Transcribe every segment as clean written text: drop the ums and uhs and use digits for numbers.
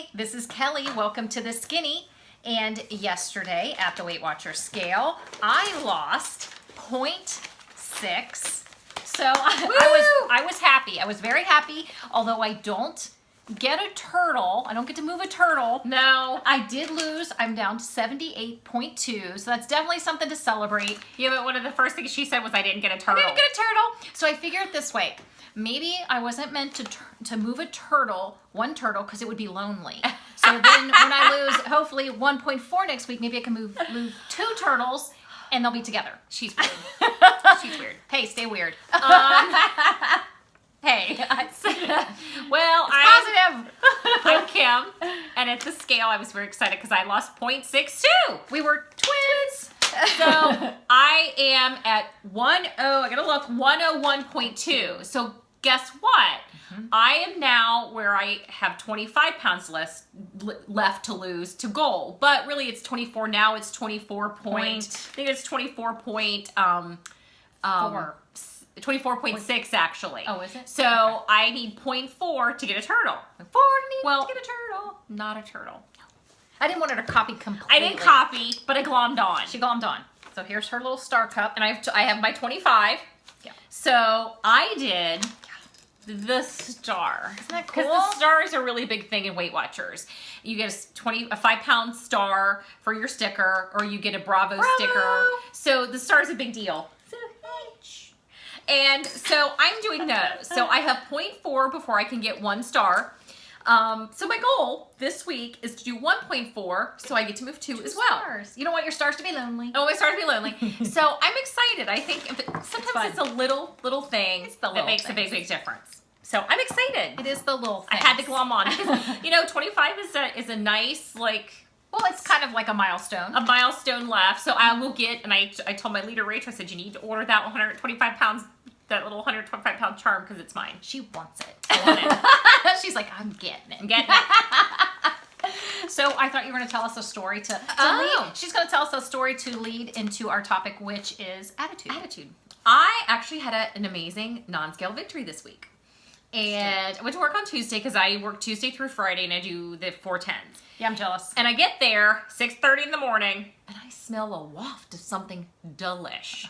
Hey, this is Kelly. Welcome to The Skinny. And yesterday at the Weight Watcher scale, I lost 0.6. So I was happy. I was very happy, although I don't get a turtle. I don't get to move a turtle. No. I did lose. I'm down to 78.2. So that's definitely something to celebrate. Yeah, but one of the first things she said was I didn't get a turtle. I didn't get a turtle. So I figured it this way. Maybe I wasn't meant to move a turtle, one turtle, because it would be lonely. So then when I lose, hopefully 1.4 next week, maybe I can move 2 turtles and they'll be together. She's weird. She's weird. Hey, stay weird. Hey. Well, positive. I'm Kim, and at the scale, I was very excited because I lost 0.62. We were twins. So I am at 101.2. So guess what? I am now where I have 25 pounds left to lose to goal. But really it's 24 now. It's 24 point. I think it's 24.6 actually. Oh, is it? So okay. I need 0.4 to get a turtle. To get a turtle. Not a turtle. I didn't want her to copy completely. I didn't copy, but I glommed on. She glommed on. So here's her little star cup. And I have my 25. Yeah. So I did the star. Isn't that cool? Because the star is a really big thing in Weight Watchers. You get a 5-pound star for your sticker, or you get a Bravo sticker. So the star is a big deal. And so I'm doing those. So I have 0.4 before I can get 1 star. So my goal this week is to do 1.4 so I get to move 2 as well. Stars. You don't want your stars to be lonely. Oh, my stars to be lonely. So I'm excited. I think sometimes it's a little thing that makes a big difference. So I'm excited. It is the little things. I had to glom on because 25 is a nice well, it's kind of like a milestone. A milestone left. So I will get, and I told my leader Rachel, I said, you need to order that 125 pounds, that little 125 pound charm because it's mine. She wants it. I want it. She's like, I'm getting it. I'm getting it. So I thought you were going to tell us a story to lead. She's going to tell us a story to lead into our topic, which is attitude. I actually had an amazing non-scale victory this week. And I went to work on Tuesday because I work Tuesday through Friday and I do the 410s. Yeah, I'm jealous. And I get there 6:30 in the morning and I smell a waft of something delish.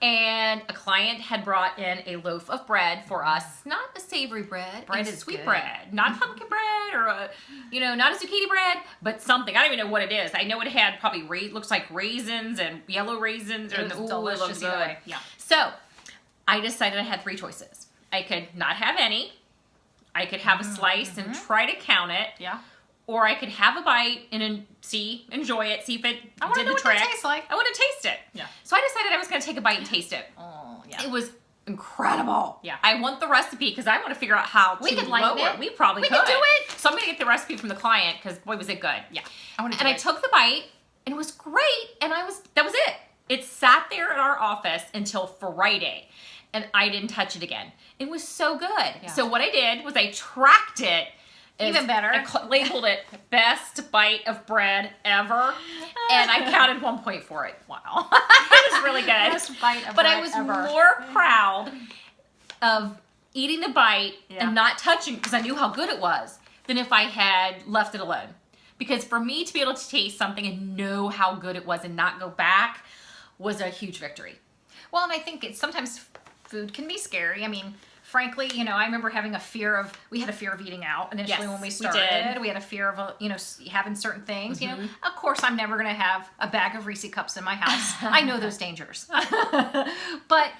And a client had brought in a loaf of bread for us. Not a savory bread. Bread is is sweet good. bread. Not pumpkin bread or not a zucchini bread, but something. I don't even know what it is. I know it had probably looks like raisins and yellow raisins. It was delicious. It looks good. Way. Yeah. So I decided I had 3 choices. I could not have any. I could have a slice and try to count it. Yeah. Or I could have a bite and enjoy it, see if it I want to did know the what trick. it tastes like. I want to taste it. Yeah. So I decided I was going to take a bite and taste it. Oh, yeah. It was incredible. Yeah. I want the recipe because I want to figure out how We to could lighten lower it. We probably could. We could do it. So I'm going to get the recipe from the client because boy was it good. Yeah. I want to. And I took the bite and it was great. And that was it. It sat there in our office until Friday. And I didn't touch it again. It was so good. Yeah. So what I did was I tracked it. Even better. I labeled it best bite of bread ever. And I counted 1 point for it. Wow. It was really good. Best bite of but bread I was ever. more proud of eating the bite Yeah. and not touching because I knew how good it was than if I had left it alone. Because for me to be able to taste something and know how good it was and not go back was a huge victory. Well, and I think sometimes food can be scary. I mean, frankly, I remember having we had a fear of eating out initially when we started. We had a fear of, having certain things, Of course, I'm never going to have a bag of Reese cups in my house. I know those dangers. But,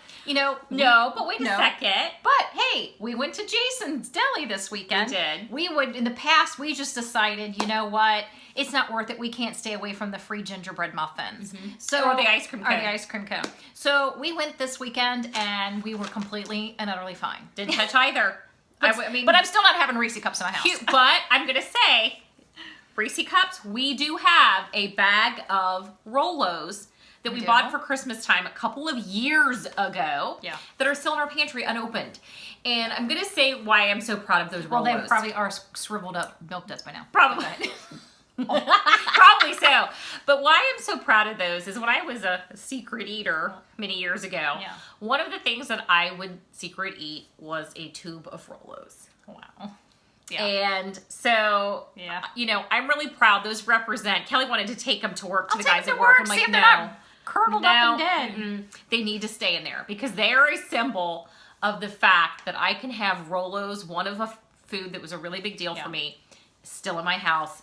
No, but wait a second. But hey, we went to Jason's Deli this weekend. We did. In the past, we just decided, you know what? It's not worth it. We can't stay away from the free gingerbread muffins. Or the ice cream cone. So we went this weekend and we were completely and utterly fine. Didn't touch either. But I'm still not having Reese cups in my house. Cute, but I'm going to say, Reese cups, we do have a bag of Rolos that we bought for Christmas time a couple of years ago that are still in our pantry unopened. And I'm going to say why I'm so proud of those Rolos. Well, they probably are shriveled up milk duds by now. Probably. Probably so. But why I'm so proud of those is when I was a secret eater many years ago, one of the things that I would secret eat was a tube of Rolos. Wow. Yeah. And so, you know, I'm really proud. Those represent. Kelly wanted to take them to work to the guys at work. I'm like, no. Curdled up and dead. They need to stay in there because they are a symbol of the fact that I can have Rolos, one of a food that was a really big deal for me, still in my house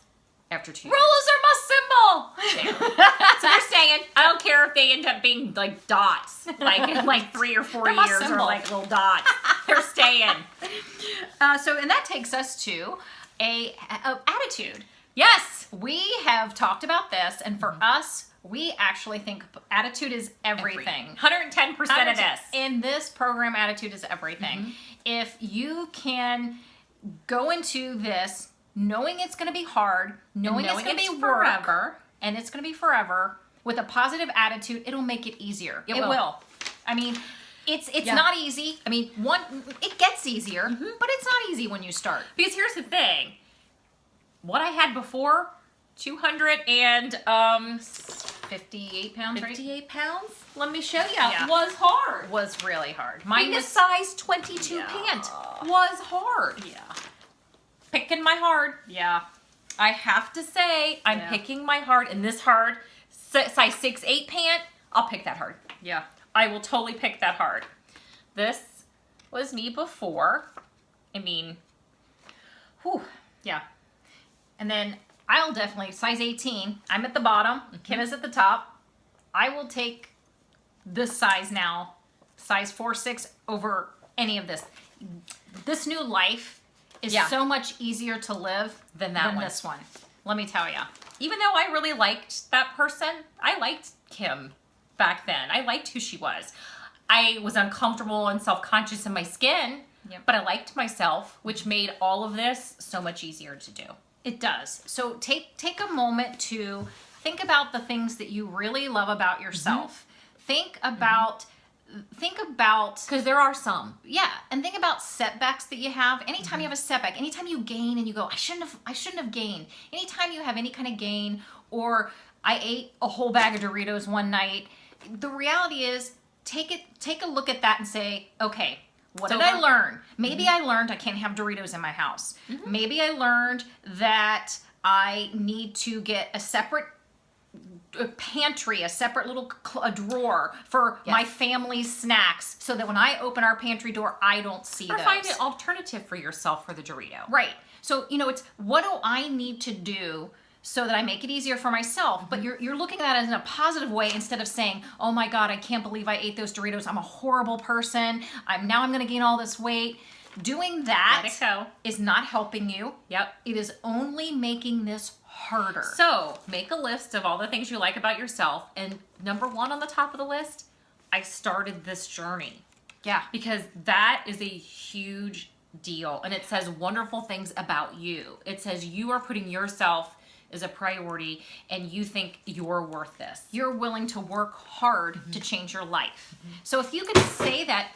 after 2 years. Rolos are my symbol. So they're staying. I don't care if they end up being like dots, like in like 3 or 4 years, or like little dots. They're staying. And that takes us to a attitude. Yes, we have talked about this, and for us, we actually think attitude is everything. 110% of this. In this program, attitude is everything. If you can go into this knowing it's going to be hard, knowing it's going to be forever, and it's going to be forever, with a positive attitude, it'll make it easier. It will. I mean, it's not easy. I mean, it gets easier, but it's not easy when you start. Because here's the thing. What I had before, 258 pounds, 58 pounds? Let me show you. Was hard. Was really hard. Mine was size 22 pant. Was hard. Yeah. Picking my hard. Yeah. I have to say, I'm picking my hard, and this hard, size 6'8" pant, I'll pick that hard. Yeah. I will totally pick that hard. This was me before. I mean, whew. Yeah. And then I'll definitely, size 18, I'm at the bottom, Kim is at the top. I will take this size now, size 4'6", over any of this. This new life is so much easier to live than this one. Let me tell you. Even though I really liked that person, I liked Kim back then. I liked who she was. I was uncomfortable and self-conscious in my skin, but I liked myself, which made all of this so much easier to do. It does. So take a moment to think about the things that you really love about yourself. Think about because there are some. Yeah, and think about setbacks that you have. Anytime you have a setback, anytime you gain and you go, I shouldn't have gained. Anytime you have any kind of gain, or I ate a whole bag of Doritos one night, the reality is take a look at that and say, okay, what did I learn? Maybe I learned I can't have Doritos in my house. Maybe I learned that I need to get a separate pantry, a separate little drawer for my family's snacks, so that when I open our pantry door, I don't see those. Or find an alternative for yourself for the Dorito. Right. So, you know, it's what do I need to do so that I make it easier for myself? But you're looking at it in a positive way instead of saying, oh my God, I can't believe I ate those Doritos. I'm a horrible person. I'm going to gain all this weight. Doing that is not helping you. Yep. It is only making this harder. So make a list of all the things you like about yourself. And number 1 on the top of the list, I started this journey. Yeah. Because that is a huge deal. And it says wonderful things about you. It says you are putting yourself as a priority and you think you're worth this. You're willing to work hard to change your life. So if you can say that,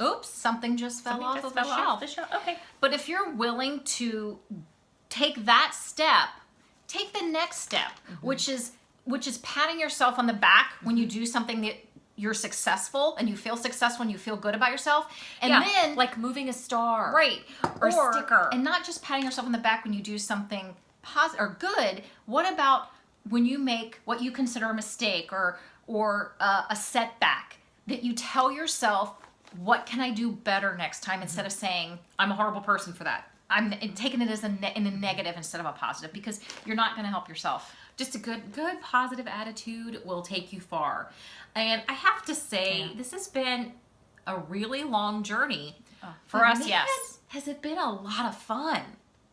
oops, something just fell off of the shelf. Okay. But if you're willing to take that step, take the next step, which is patting yourself on the back when you do something that you're successful and you feel successful and you feel good about yourself. And then like moving a star. Right. Or a sticker. And not just patting yourself on the back when you do something positive or good. What about when you make what you consider a mistake or a setback, that you tell yourself, what can I do better next time, instead of saying, I'm a horrible person for that. I'm taking it as in a negative instead of a positive, because you're not going to help yourself. Just a good positive attitude will take you far. And I have to say, this has been a really long journey. For us, yes. Has it been a lot of fun?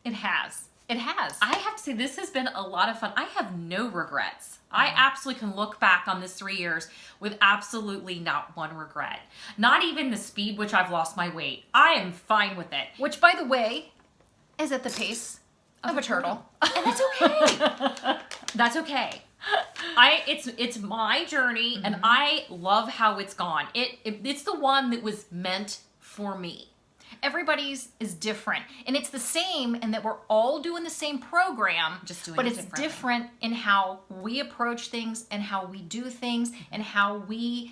It has. It has. I have to say, this has been a lot of fun. I have no regrets. I absolutely can look back on this 3 years with absolutely not one regret. Not even the speed which I've lost my weight. I am fine with it. Which, by the way, is at the pace of a turtle. And that's okay. That's okay. It's my journey, and I love how it's gone. It's the one that was meant for me. Everybody's is different, and it's the same in that we're all doing the same program, just doing but it it's different in how we approach things and how we do things and how we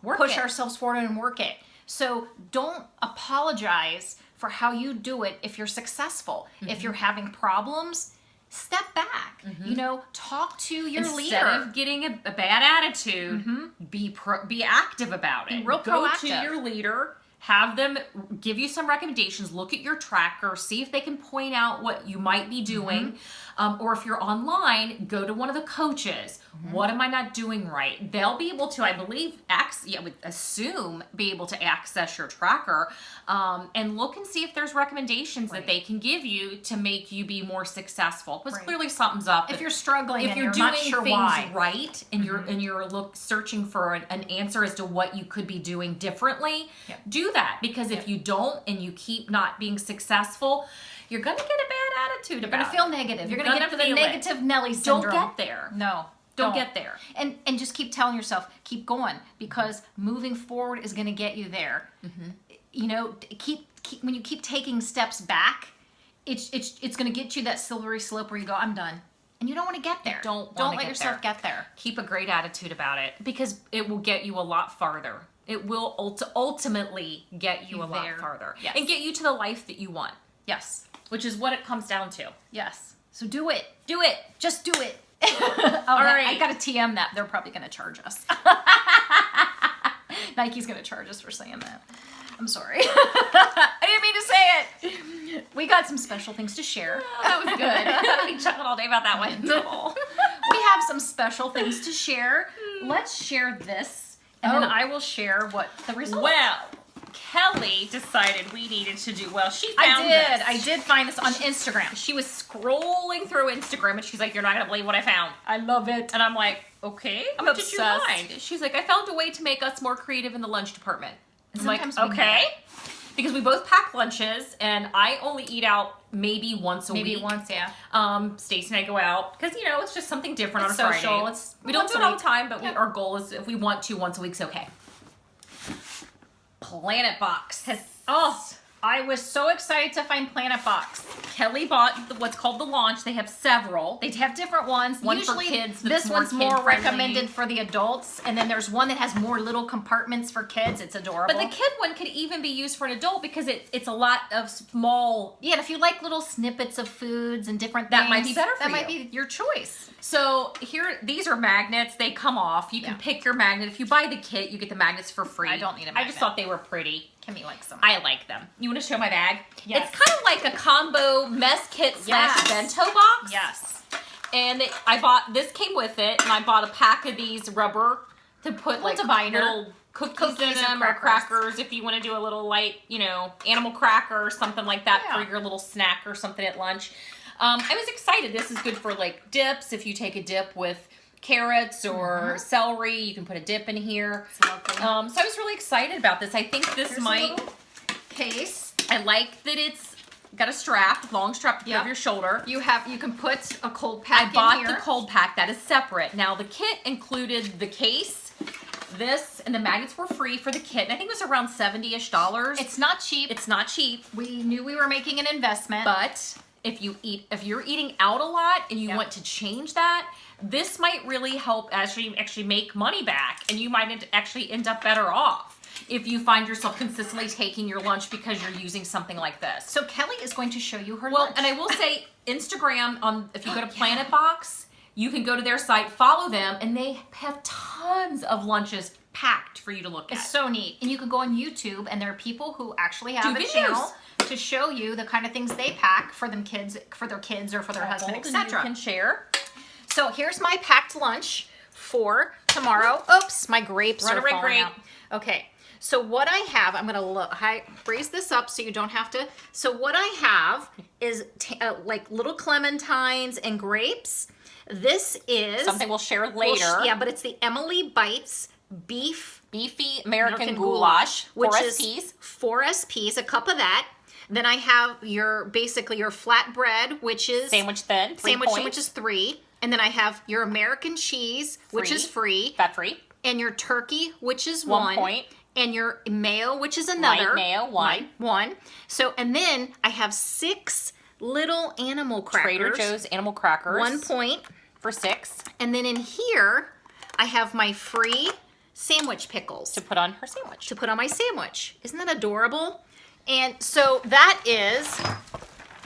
push ourselves forward and work it. So don't apologize for how you do it if you're successful. If you're having problems, step back. You know, talk to your leader. Instead of getting a bad attitude, be active about it. Be real proactive. Go to your leader. Have them give you some recommendations. Look at your tracker. See if they can point out what you might be doing. Or if you're online, go to one of the coaches. What am I not doing right? They'll be able to, I believe, would assume, be able to access your tracker and look and see if there's recognitions that they can give you to make you be more successful. Because clearly something's up. If you're struggling, if you're and doing not sure things why. right, and you're searching for an answer as to what you could be doing differently, do that. Because if you don't and you keep not being successful, you're going to get a bad attitude. You're going to feel negative. You're going to get the negative Nelly syndrome. Don't get there. No. Don't get there. And just keep telling yourself, keep going, because moving forward is going to get you there. You know, keep when you keep taking steps back, it's going to get you that silvery slope where you go, I'm done. And you don't want to get there. Don't let yourself get there. Keep a great attitude about it, because it will get you a lot farther. It will ultimately get you a lot farther. Yes. And get you to the life that you want. Yes. Which is what it comes down to. Yes. So do it. Do it. Just do it. All right. I got to TM that. They're probably going to charge us. Nike's going to charge us for saying that. I'm sorry. I didn't mean to say it. We got some special things to share. Oh, that was good. We chuckled all day about that one. We have some special things to share. Let's share this, and then I will share what the results. Well, Kelly decided we needed to do well. She found this. I did find this on Instagram. She was scrolling through Instagram and she's like, "You're not gonna believe what I found." I love it. And I'm like, "Okay, I'm what obsessed. did you find?" She's like, "I found a way to make us more creative in the lunch department." I'm like, Sometimes we "Okay," because we both pack lunches and I only eat out maybe once a week. Maybe once, yeah. Stacy and I go out because it's just something different It's on a social. Friday. We don't once do a it all week. the time, but our goal is if we want to once a week's okay. Planet Box. I was so excited to find Planet Box. Kelly bought what's called the launch. They have several. They have different ones. One Usually, for kids. This one's more kid-friendly. recommended for the adults, and then there's one that has more little compartments for kids. It's adorable. But the kid one could even be used for an adult because it's a lot of small. Yeah, and if you like little snippets of foods and different That things, might be better for that you. might be your choice. So these are magnets. They come off. You can pick your magnet. If you buy the kit, you get the magnets for free. I don't need a I magnet. just thought they were pretty. Kimmy likes them. I like them. You want to show my bag? Yes. It's kind of like a combo mess kit / Yes. bento box. Yes. And this came with it, and I bought a pack of these rubber to put like divider. little cookies in or them or crackers if you want to do a little light, animal cracker or something like that for your little snack or something at lunch. I was excited. This is good for like dips. If you take a dip with carrots or celery, you can put a dip in here. It's lovely. So I was really excited about this. I think this Here's a might. little case. I like that it's got a strap, long strap to put over your shoulder. You can put a cold pack. I bought the cold pack. That is separate. Now the kit included the case, this, and the magnets were free for the kit. And I think it was around $70-ish. It's not cheap. It's not cheap. We knew we were making an investment. But if you're eating out a lot and you want to change that, this might really help actually make money back, and you might actually end up better off if you find yourself consistently taking your lunch because you're using something like this. So Kelly is going to show you her lunch. Well, and I will say Instagram, if you go to Planet Box, you can go to their site, follow them, and they have tons of lunches packed for you to look at. It's so neat. And you can go on YouTube, and there are people who actually have Do a videos. channel to show you the kind of things they pack for their kids or for their husband, You etc. can share. So here's my packed lunch for tomorrow. Oops, my grapes are falling grape. out. Okay, so what I have, I'm gonna raise this up so you don't have to. So what I have is like little clementines and grapes. This is Something we'll share later. yeah, but it's the Emily Bites Beefy American goulash, which 4 is SPs. 4 SPs, a cup of that. Then I have basically your flatbread, which is Sandwich thin, 3 points. which is 3. And then I have your American cheese, which is free. Fat free. And your turkey, which is 1 point. And your mayo, which is another. Light mayo, 1. 1. So, and then I have 6 little animal crackers. Trader Joe's animal crackers. 1 point. For 6. And then in here, I have my free sandwich pickles. To put on her sandwich. To put on my sandwich. Isn't that adorable? And so that is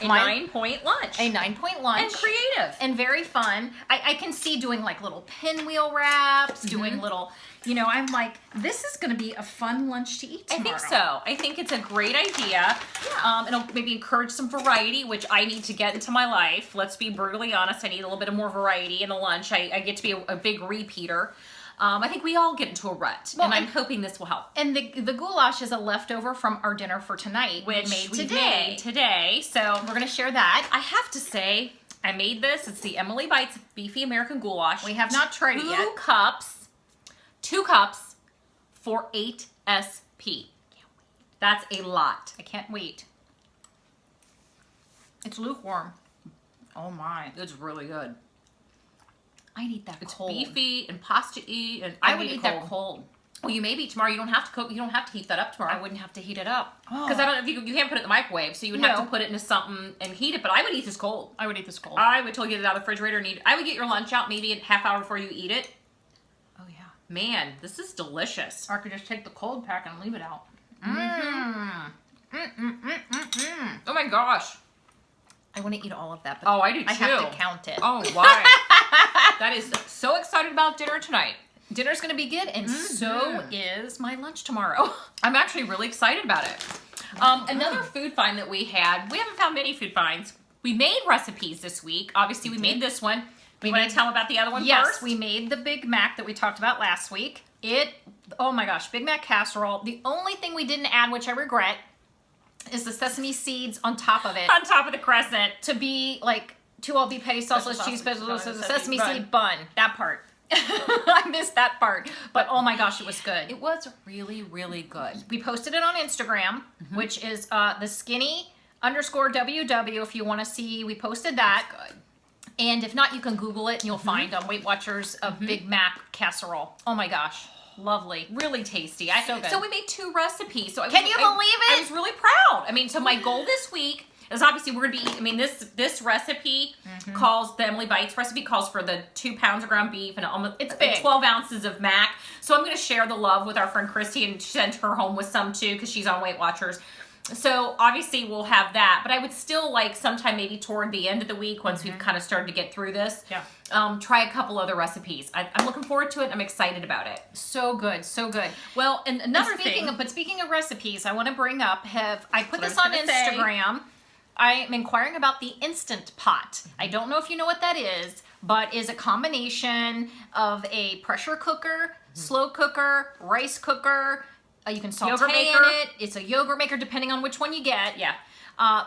a 9-point lunch. A 9-point lunch. And creative. And very fun. I can see doing like little pinwheel wraps, doing little, I'm like, this is going to be a fun lunch to eat tomorrow. I think so. I think it's a great idea. Yeah. It'll maybe encourage some variety, which I need to get into my life. Let's be brutally honest. I need a little bit of more variety in the lunch. I get to be a big repeater. I think we all get into a rut, and I'm hoping this will help. And the goulash is a leftover from our dinner for tonight, which we made today. So we're going to share that. I have to say, I made this. It's the Emily Bites Beefy American Goulash. We have not tried it yet. 2 cups for 8 SP. That's a lot. I can't wait. It's lukewarm. Oh my. It's really good. I'd eat that cold. It's beefy and pasta-y, and I would eat that cold. Well, you maybe tomorrow. You don't have to cook. You don't have to heat that up tomorrow. I wouldn't have to heat it up because I don't know if you can't put it in the microwave, so you would have to put it into something and heat it. But I would eat this cold. I would eat this cold. I would totally get it out of the refrigerator and eat it. I would get your lunch out maybe a half hour before you eat it. Oh yeah, man, this is delicious. Or I could just take the cold pack and leave it out. Oh my gosh. I want to eat all of that. But I do too. I have to count it. Oh, why? That is so excited about dinner tonight. Dinner's going to be good, and so is my lunch tomorrow. I'm actually really excited about it. Another food find that we haven't found many food finds. We made recipes this week. Obviously, we made this one. You want to tell them about the other one first? Yes, we made the Big Mac that we talked about last week. Oh my gosh, Big Mac casserole. The only thing we didn't add, which I regret, is the sesame seeds on top of it. On top of the crescent. To be like 2 all-beef patty, sauceless cheese, sesame seed bun. That part. I missed that part. But oh my gosh, it was good. It was really, really good. We posted it on Instagram, which is the skinny_WW if you want to see. We posted that. That's good. And if not, you can Google it and you'll find on Weight Watchers a Big Mac casserole. Oh my gosh. Lovely. Really tasty. So good. So we made 2 recipes. So Can you believe it? I was really proud. I mean, so my goal this week is obviously we're going to be eating, I mean, this recipe calls, the Emily Bites recipe calls for the 2 pounds of ground beef and almost it's big. 12 ounces of mac. So I'm going to share the love with our friend Christy and send her home with some too because she's on Weight Watchers. So obviously we'll have that, but I would still like sometime maybe toward the end of the week once we've kind of started to get through this, try a couple other recipes. I'm looking forward to it. I'm excited about it. So good, so good. Well, and another thing. But speaking of recipes, I want to bring up, I put this on Instagram. I'm inquiring about the Instant Pot. I don't know if you know what that is, but is a combination of a pressure cooker, slow cooker, rice cooker. You can saute in it. It's a yogurt maker, depending on which one you get. Yeah.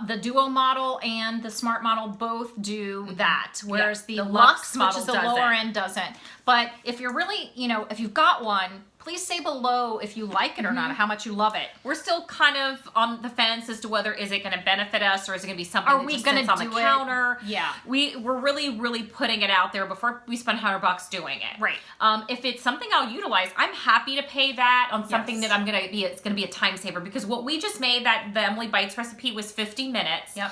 The Duo model and the Smart model both do that, whereas the Luxe, which is the lower end, doesn't. But if you're really, if you've got one, please say below if you like it or not, how much you love it. We're still kind of on the fence as to whether is it going to benefit us or is it going to be something that just sits on the counter. Yeah. We're really, really putting it out there before we spend $100 doing it. Right. If it's something I'll utilize, I'm happy to pay that on something that it's going to be a time saver because what we just made, the Emily Bites recipe was 50 minutes. Yep.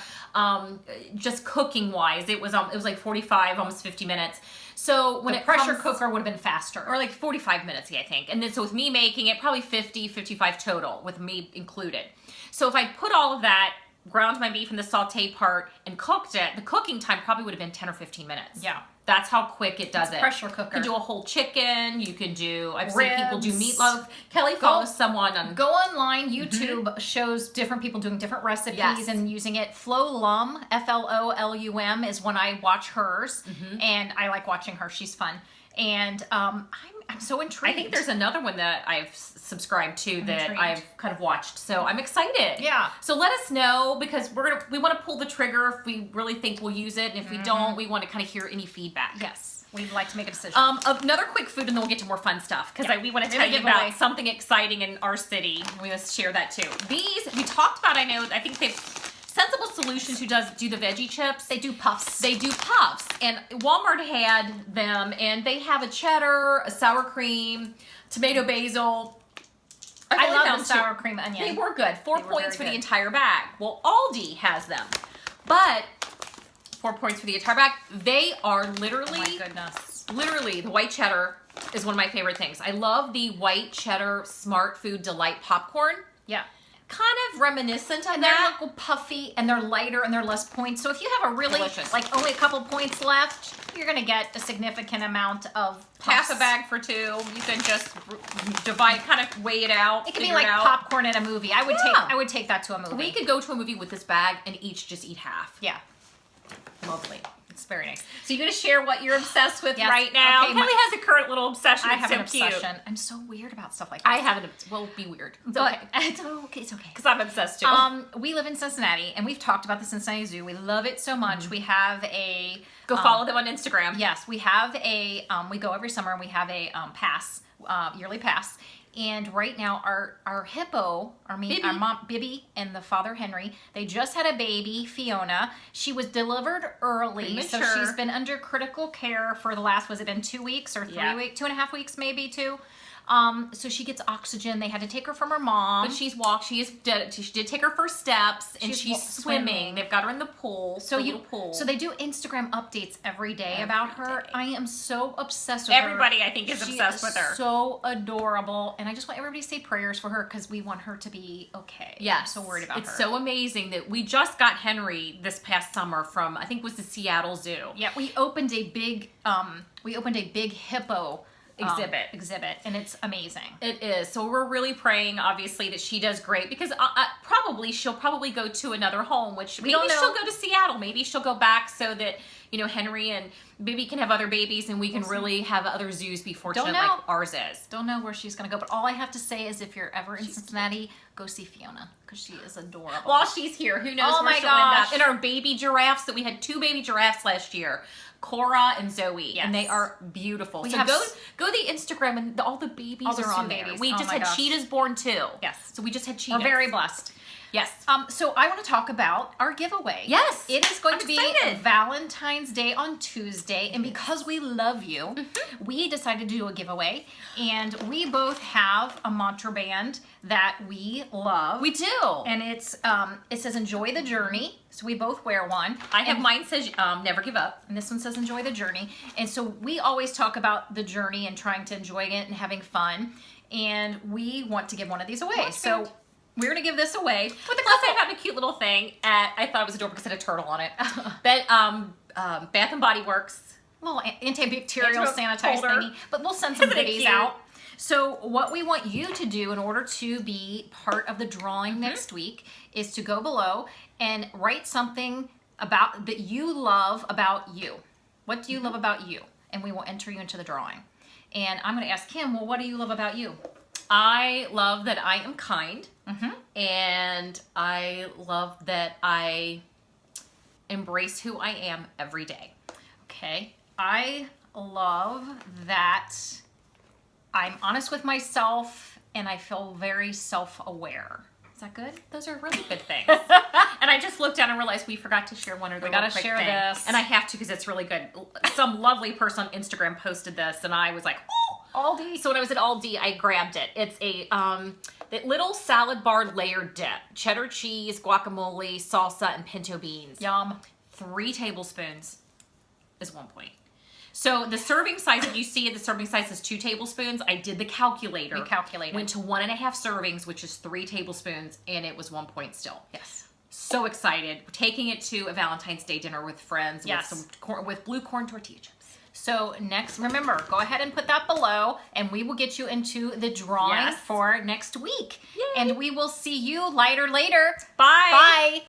Just cooking wise, it was like 45, almost 50 minutes. So when the pressure cooker would have been faster. Or like 45 minutes, I think. And then so with me making it, probably 50, 55 total with me included. So if I put all of that, ground my beef in the saute part and cooked it, the cooking time probably would have been 10 or 15 minutes. Yeah. That's how quick it does it. Pressure cooker. You can do a whole chicken. You can do, I've seen people do meatloaf. Kelly follows someone on. Go online. YouTube shows different people doing different recipes and using it. Flo Lum, FLOLUM, is when I watch hers. And I like watching her. She's fun. And I'm so intrigued. I think there's another one that I've subscribed to that I've kind of watched. So I'm excited. Yeah. So let us know because we want to pull the trigger if we really think we'll use it. And if we don't, we want to kind of hear any feedback. Yes. We'd like to make a decision. Another quick food and then we'll get to more fun stuff because we want to tell you about something exciting in our city. We must share that too. These, we talked about, I think Sensible Solutions, who do the veggie chips. They do puffs. And Walmart had them, and they have a cheddar, a sour cream, tomato basil. I love the sour cream onion. They were good. 4 points for the entire bag. Well, Aldi has them. But 4 points for the entire bag. They are literally... Oh my goodness. Literally, the white cheddar is one of my favorite things. I love the white cheddar Smart Food Delight popcorn. Yeah. kind of reminiscent of And they're that. a little puffy, and they're lighter, and they're less points. So if you have a really, Delicious. like, only a couple points left, you're going to get a significant amount of Half puffs. a bag for 2. You can just divide, kind of weigh it out. It could be like popcorn at a movie. I would take that to a movie. We could go to a movie with this bag and each just eat half. Yeah. Lovely. It's very nice. So you're going to share what you're obsessed with Yes. right now. Okay, Kelly has a current little obsession. I It's have so an obsession. Cute. I'm so weird about stuff like that. I have an, well, be weird. It's So, okay. It's okay. It's okay. Because I'm obsessed too. We live in Cincinnati, and we've talked about the Cincinnati Zoo. We love it so much. We have a Go follow them on Instagram. Yes, we have a. We go every summer, and we have a pass, yearly pass. And right now, our hippo, our mom Bibby, and the father Henry, they just had a baby, Fiona. She was delivered early, so Premature. she's been under critical care for the last, was it been 2 weeks or 3 weeks, 2.5 weeks maybe, 2. So she gets oxygen. They had to take her from her mom. But she's walked. She did take her first steps, and she's swimming. They've got her in the pool. So little pool. So they do Instagram updates every day about her. I am so obsessed with Everybody, her. I think, is She obsessed with her. So adorable, and I just want everybody to say prayers for her because we want her to be okay. Yes. I'm so worried about her. It's so amazing that we just got Henry this past summer from, I think it was the Seattle Zoo. Yeah, we opened a big hippo exhibit, and it's amazing. It is. So we're really praying, obviously, that she does great because she'll probably go to another home, which maybe don't know. she'll go to Seattle. Maybe she'll go back so that, Henry and Bibi can have other babies and we can really have other zoos be fortunate like ours is. Don't know where she's going to go, but all I have to say is if you're ever in Cincinnati, go see Fiona because she is adorable. While she's here, who knows where she'll end up. And our baby giraffes, so we had 2 baby giraffes last year. Cora and Zoe, and they are beautiful. So go to the Instagram, and all the babies are on there. We just had cheetahs born too. Yes. So we just had cheetahs. We're very blessed. Yes. So I want to talk about our giveaway. Yes. It is going to excited. be Valentine's Day on Tuesday, and because we love you, we decided to do a giveaway, and we both have a mantra band that we love. We do. And it's it says enjoy the journey. So we both wear one. I have mine says never give up. And this one says enjoy the journey. And so we always talk about the journey and trying to enjoy it and having fun. And we want to give one of these away. So we're going to give this away. With I found a cute little thing. I thought it was adorable because it had a turtle on it. That Bath and Body Works. Little antibacterial sanitized thingy. But we'll send some goodies out. So what we want you to do in order to be part of the drawing next week is to go below and write something about that you love about you. What do you love about you? And we will enter you into the drawing. And I'm going to ask Kim, well, what do you love about you? I love that I am kind. And I love that I embrace who I am every day. Okay. I love that I'm honest with myself and I feel very self-aware. Is that good? Those are really good things. And I just looked down and realized we forgot to share one of the We gotta share this. And I have to because it's really good. Some lovely person on Instagram posted this and I was like, oh! Aldi. So when I was at Aldi, I grabbed it. It's a that little salad bar layered dip. Cheddar cheese, guacamole, salsa, and pinto beans. Yum. 3 tablespoons is 1 point. So the serving size, if you see it, the serving size is 2 tablespoons. I did the calculator. You calculated. Went to 1.5 servings, which is 3 tablespoons, and it was 1 point still. Yes. So excited. We're taking it to a Valentine's Day dinner with friends with blue corn tortilla chips. So remember, go ahead and put that below, and we will get you into the drawing for next week. Yay. And we will see you later. Bye. Bye.